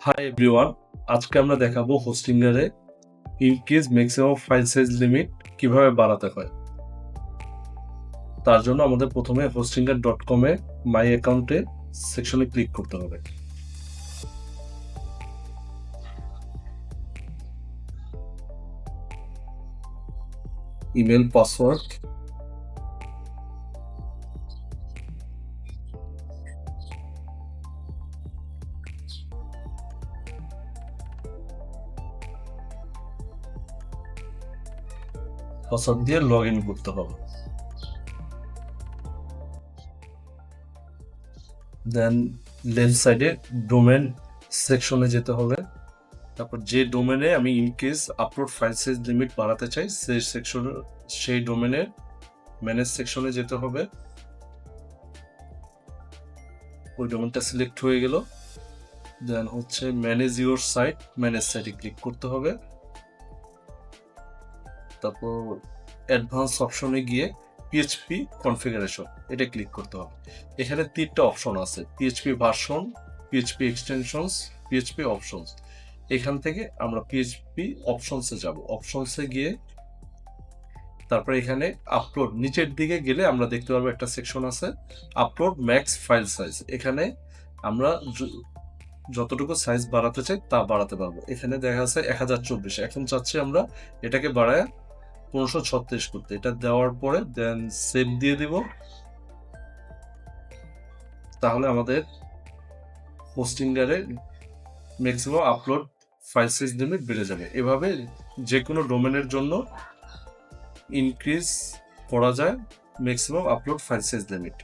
Hi everyone, আজকে আমরা দেখাবো হোস্টিংয়ারে increase maximum file size limit কিভাবে বাড়াতে হয়। তার জন্য আমাদের প্রথমে hostinger.com এ মাই অ্যাকাউন্টে সেকশনে ক্লিক করতে হবে। ইমেল, পাসওয়ার্ড, পাসওয়ার্ড দিয়ে লগ ইন করতে হবে। দেন লেফট সাইডে ডোমেন সেকশনে যেতে হবে। তারপর যে ডোমেনে আমি increase upload file size limit বাড়াতে চাই সেই ডোমেনের ম্যানেজ সেকশনে যেতে হবে। ওই ডোমেনটা সিলেক্ট হয়ে গেল। দেন হচ্ছে ম্যানেজ ইউর সাইট, ম্যানেজ সাইটে ক্লিক করতে হবে। তারপর অ্যাডভান্স অপশনে গিয়ে পিএইচপি কনফিগারেশন এটা ক্লিক করতে হবে। এখানে তিনটা অপশন আছে, PHP version, PHP extensions, PHP options. এখান থেকে আমরা পিএইচপি অপশনসে যাব। অপশনসে গিয়ে তারপরে এখানে আপলোড, নিচের দিকে গেলে আমরা দেখতে পারবো একটা সেকশন আছে আপলোড ম্যাক্স ফাইল সাইজ। এখানে আমরা যতটুকু সাইজ বাড়াতে চাই তা বাড়াতে পারবো। এখানে দেখা যাচ্ছে 1024, এখন চাচ্ছি আমরা এটাকে বাড়ায় 1536 করতে। এটা দেওয়ার পরে দেন সেভ দিয়ে দিব। তাহলে আমাদের হোস্টিংয়ারে maximum upload file size limit বেড়ে যাবে। এভাবে যে কোনো ডোমেনের জন্য ইনক্রিজ করা যায় maximum upload file size limit.